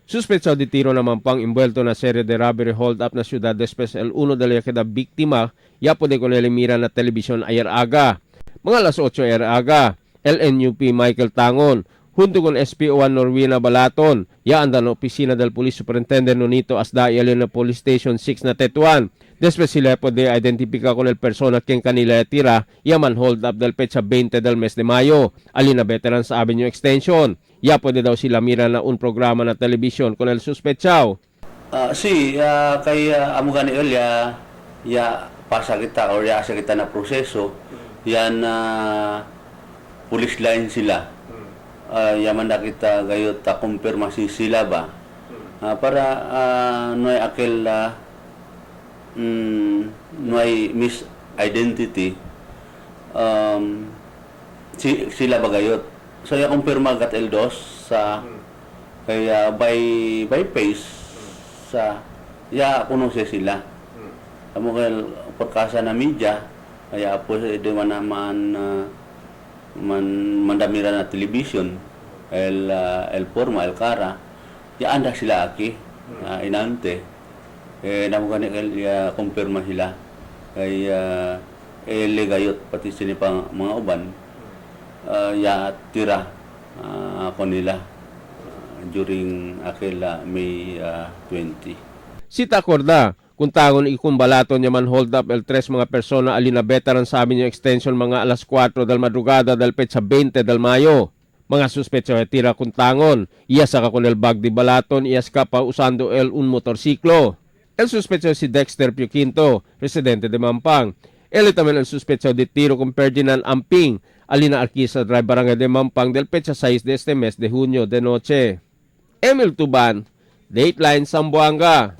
Suspecho di tiro naman pang imbuelto na serie de robbery hold-up na siyudad Especial 1 de la kada biktima, yapo de con elimira na telebisyon ayer aga. Mga alas 8 ayer aga, LNUP Michael Tangon, junto con SPO1 Norwina Balaton, ya andan opisina del Police Superintendent Nonito Asda y na Police Station 6 na Tetuan. Después sila puede identificar con el persona quien kanila tira, yaman hold up del pecha 20 del mes de Mayo, alina Veterans Avenue Extension. Ya puede daw sila mira na un programa na telebisyon con el suspechao. Kay amo gani ya pasa kita or ya sa kita na proseso, yan police line sila. Yaman na kita gayot ta kumpirmasi sila ba para noy akel noy misidentity sila ba gayot. So ya kumpirma gat el2 sa kaya by face sa ya kuno sila. Amo kay perkasa na media kaya po de man mandamira na television el forma el cara ya anda sila aki inante namo gani ya kumpirma sila kay legayot pati sini pang mga uban ya tira ako nila during akela May 20. Sita Corda, kung tagon ikumbalaton yaman hold up el 3 mga persona alina veteran sa amin yung extension mga alas 4 del madrugada del petsa 20 del Mayo. Mga suspecho de tira kung tangon, iya sa con el bag di balaton, iya escapa usando el un motorsiklo. El suspecho si Dexter Pioquinto, residente de Mampang. Él también el suspecho de tiro con Ferdinand Amping, alina Arquisa drive barangay de Mampang del petsa 6 de este mes de junio de noche. Emil Tuban, Dateline Zamboanga.